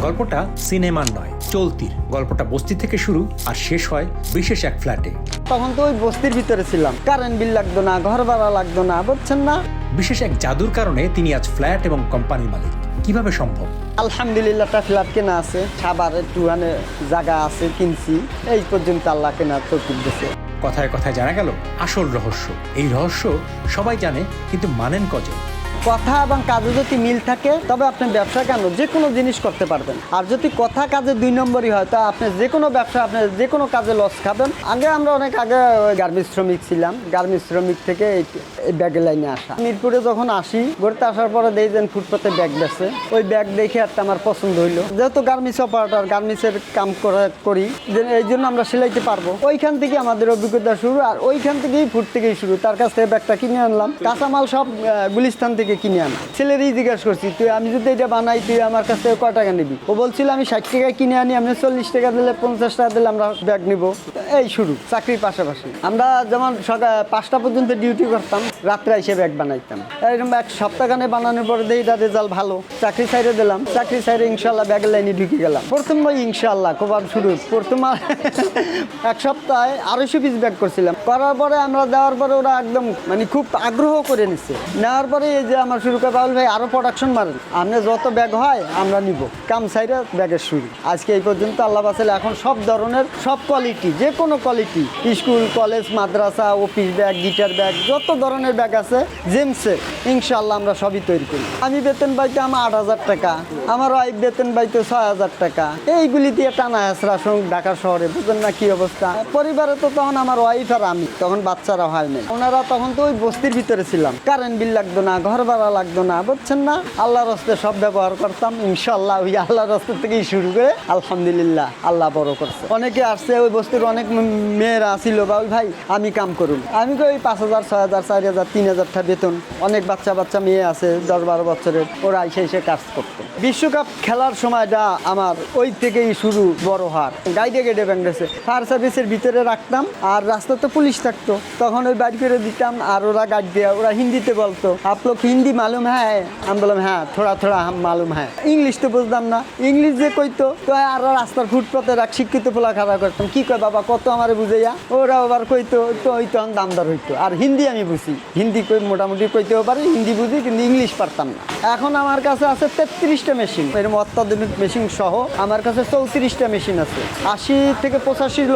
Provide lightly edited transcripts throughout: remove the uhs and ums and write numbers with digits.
গল্পটা সিনেমার নয়, চলতির। গল্পটা বস্তি থেকে শুরু আর শেষ হয় বিশেষ এক ফ্ল্যাটে। তখন তো ওই বস্তির ভিতরে ছিলাম, কারেন্ট বিল লাগতো না, ঘর ভাড়া লাগতো না, বুঝছেন না। বিশেষ এক জাদুর কারণে তিনি আজ ফ্ল্যাট এবং কোম্পানির মালিক। কিভাবে সম্ভব? আলহামদুলিল্লাহ, একটা ফ্ল্যাট কেনা আছে, খাবার একটুখানে জায়গা আছে, কিনছি। এই পর্যন্ত আল্লাহ কেনা তৌফিক দিয়েছে। কথায় কথায় জানা গেল আসল রহস্য। এই রহস্য সবাই জানে, কিন্তু মানেন কজন? কথা এবং কাজে যদি মিল থাকে তবে আপনি ব্যবসা কেন যে কোনো জিনিস করতে পারবেন। আর যদি কথা কাজে দুই নম্বরই হয় তা আপনি যে কোনো ব্যবসা, আপনি যে কোনো কাজে লস খাবেন। আমরা অনেক আগে গার্মেন্টস শ্রমিক ছিলাম। গার্মেন্টস শ্রমিক থেকে এই ব্যাগের লাইনে আসা। মিরপুরে যখন আসি, ঘুরতে আসার পরে দেখবেন ফুটপাতে ব্যাগ বেছে। ওই ব্যাগ দেখে একটা আমার পছন্দ হইলো। যেহেতু গার্মেন্টস অপারেটর, গার্মেন্টসের কাম করি, এই জন্য আমরা সেলাইতে পারবো। ওইখান থেকে আমাদের অভিজ্ঞতা শুরু, আর ওইখান থেকেই ফুট থেকেই শুরু। তার কাছ থেকে ব্যাগটা কিনে আনলাম। কাঁচামাল সব গুলিস্তান থেকে কিনে আনা। ছেলেরই জিজ্ঞাসা করছি, তুই আমি যদি এটা বানাই, তুই আমার কাছ থেকে কয় টাকা নিবি? ও বলছিল আমি 60 টাকায় কিনে আনি, আপনি 40 টাকা দিলে, 50 টাকা দিলে আমরা ব্যাগ নিব। এই শুরু চাকরির পাশাপাশি। আমরা যেমন সকাল 5টা পর্যন্ত ডিউটি করতাম, রাত্রে এসে ব্যাগ বানাইতাম। এরকম এক সপ্তাহখানে বানানোর পরে দেখি এটা রেজাল্ট ভালো, চাকরি সাইডে দিলাম। চাকরি সাইডে ইনশাল্লাহ ব্যাগের লাইনে ঢুকে গেলাম। প্রথম ভাই ইনশাল্লাহ খুব শুরু। প্রথম এক সপ্তাহে 250 পিস ব্যাগ করছিলাম। করার পরে আমরা দেওয়ার পরে ওরা একদম খুব আগ্রহ করে নিচ্ছে। নেওয়ার পরে এই যে আমার শুরু করে, বাবুল ভাই আরো প্রোডাকশন মারেন, আপনি যত ব্যাগ হয় আমরা নিব। কাম সাইডে ব্যাগের শুরু। আজকে এই পর্যন্ত আল্লাহ বাঁচালে এখন সব ধরনের, সব কোয়ালিটি, যে কোনো কোয়ালিটি, স্কুল, কলেজ, মাদ্রাসা, অফিস ব্যাগ, গিটার ব্যাগ, যত ধরনের ব্যাগ আছে জেমসের, ইনশাল্লাহ আমরা সবই তৈরি করি। আমি বেতন পাইতে আমার 8,000 টাকা, আমার ওয়াইফ বেতন পাইতে 6,000 টাকা। এইগুলি দিয়ে টানা হেসরা ঢাকা শহরে, বুঝলেন না কি অবস্থা। পরিবারে তো তখন আমার ওয়াইফ আর আমি, তখন বাচ্চারা হয় নাই। ওনারা তখন তো ওই বস্তির ভিতরে ছিলাম, কারেন্ট বিল লাগতো না, ঘর ভাড়া লাগতো না, বুঝছেন না। আল্লাহর রাস্তায় সব ব্যবহার করতাম। ইনশাল্লাহ ওই আল্লাহর রাস্তা থেকেই শুরু করে আলহামদুলিল্লাহ আল্লাহ বড় করছে। অনেকে আসছে, ওই বস্তির অনেক মেয়েরা আসছিল, বাবুল ভাই আমি কাম করুন। আমি কই 5,000, 6,000, 4,000, 3,000 টাকা বেতন। অনেক বাচ্চা মেয়ে আছে 10-12 বছরের, ওরা এসে কাজ করতো। বিশ্বকাপ খেলার সময়টা আমার ওই থেকেই শুরু বড় হার। গাইডে ব্যাংকেছে ফায়ার সার্ভিসের ভিতরে রাখতাম, আর রাস্তা তো পুলিশ থাকতো, তখন ওই বাইর করে দিতাম। আর ওরা গাইড দেওয়া, ওরা হিন্দিতে বলতো, আপ লোক হিন্দি মালুম হ্যাঁ? আমি বললাম হ্যাঁ, থোড়া মালুম হ্যাঁ। ইংলিশ তো বুঝতাম না, ইংলিশ যে কইতো তো আর রাস্তার ফুটপাতে শিক্ষিত পোলা খাড়া করতাম। কি কয় বাবা কত আমারে বুঝাইয়া, ওরা আবার কইতো তো ওই তখন দামদার হইতো। আর হিন্দি আমি বুঝি, হিন্দি মোটামুটি কইতেও পারি, হিন্দি বুঝি, কিন্তু ইংলিশ পারতাম না। এখন আমার কাছে আছে 33টা মেশিন, এরকম অত্যাধুনিক মেশিন সহ আমার কাছে 34টা মেশিন আছে। 80 থেকে 85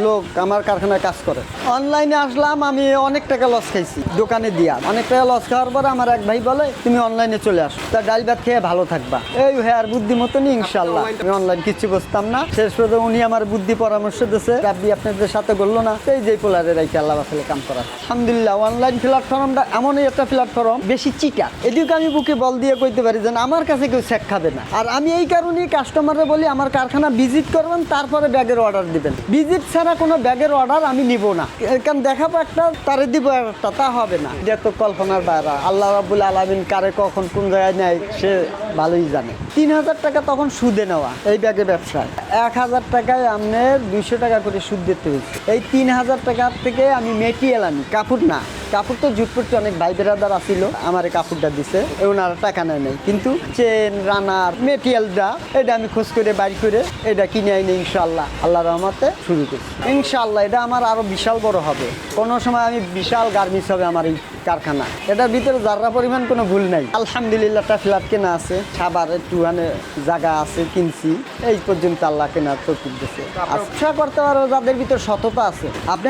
লোক আমার কারখানায় কাজ করে। অনলাইনে আসলাম, আমি অনেক টাকা লস খাইছি দোকানে দিয়া। অনেক টাকা লস খাওয়ার পরে আমার এক ভাই বলে তুমি অনলাইনে চলে আসো, তা ডাল ভাত খেয়ে ভালো থাকবা। এই হ্যাঁ বুদ্ধি মতনই ইনশাল্লাহ। আমি অনলাইন কিছু বুঝতাম না, শেষ পর্যন্ত উনি আমার বুদ্ধি পরামর্শ দিয়েছে, রাব্বি আপনাদের সাথে করলো না, এই যে পোলারে রাইকে আল্লাহ বাসালে কাম করা। আলহামদুলিল্লাহ অনলাইন প্ল্যাটফর্মটা এমনই একটা প্ল্যাটফর্ম, বেশি চিকা। এদিকে আমি বুকে বল দিয়ে কইতে পারি যে আমার কাছে কেউ চেক খাবে না। আর আমি এই কারণেই কাস্টমাররা বলি আমার কারখানা ভিজিট করবেন, তারপরে ব্যাগের অর্ডার দিবেন। ভিজিট ছাড়া কোনো ব্যাগের অর্ডার আমি নিব না, কারণ দেখাবো একটা, তারে দিব একটা, তা হবে না। এটা তো কল্পনার বাইরে। আল্লাহ রাব্বুল আলামিন কারে কখন কোন জায়গায় নেয় সে ভালোই জানে। 3,000 টাকা তখন সুদে নেওয়া এই ব্যাগের ব্যবসায়। 1,000 টাকায় আপনি 200 টাকা করে সুদ দিতে হয়েছে। এই 3,000 টাকার থেকে আমি মেটেরিয়াল আনি, কাপড় না। কাপড় তো জুটপুটটি অনেক ভাই বেরাদার আসছিল, আমার এই কাপড়টা দিছে, ওনারা টাকা নেয় নাই। কিন্তু চেন, রানার মেটেরিয়ালটা এটা আমি খোঁজ করে বাইর করে এটা কিনে আইনি ইনশাল্লাহ আল্লাহ রহমতে শুরু করছি। ইনশাল্লাহ এটা আমার আরো বিশাল বড় হবে। কোনো সময় আমি বিশাল গার্মেন্টস হবে আমার এই কারখানা। এটার ভিতরে যারা পরিমাণ কোনো ভুল নাই। আলহামদুলিল্লাহ একটা ফ্ল্যাট কেনা আছে, খাবার একটুখানে জায়গা আছে, কিনছি। এই পর্যন্ত আল্লাহ কেনার তৌফিক দিয়েছে। ব্যবসা করতে পারো যাদের ভিতরে সততা আছে। আপনি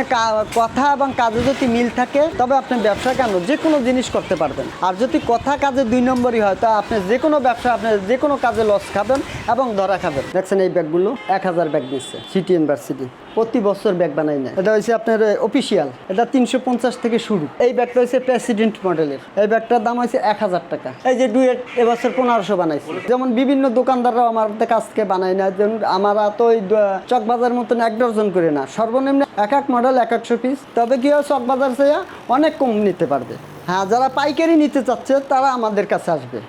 কথা এবং কাজে যদি মিল থাকে তবে আপনি ব্যবসা কেন যে কোনো জিনিস করতে পারবেন। আর যদি কথা কাজে দুই নম্বরই হয় তা আপনি যে কোনো ব্যবসা, আপনি যে কোনো কাজে লস খাবেন এবং ধরা খাবেন। দেখছেন এই ব্যাগগুলো 1,000 ব্যাগ দিচ্ছে সিটি ইউনিভার্সিটি, প্রতি বছর ব্যাগ বানাই না। এটা হচ্ছে আপনার অফিসিয়াল, এটা 350 থেকে শুরু। এই ব্যাগটা হচ্ছে প্রেসিডেন্ট মডেলের, এই ব্যাগটার দাম হচ্ছে 1,000 টাকা। এই যে ডুয়েট এবছর 1500 বানাইছে। যেমন বিভিন্ন দোকানদাররাও আমার কাছ থেকে বানায় না, যেমন আমরা তো ওই চকবাজার মতন 1 ডজন করে না, সর্বনিম্ন এক মডেল 100 পিস। তবে কি হয় চকবাজার চেয়ে অনেক কম নিতে পারবে। হ্যাঁ, যারা পাইকারি নিতে চাচ্ছে তারা আমাদের কাছে আসবে।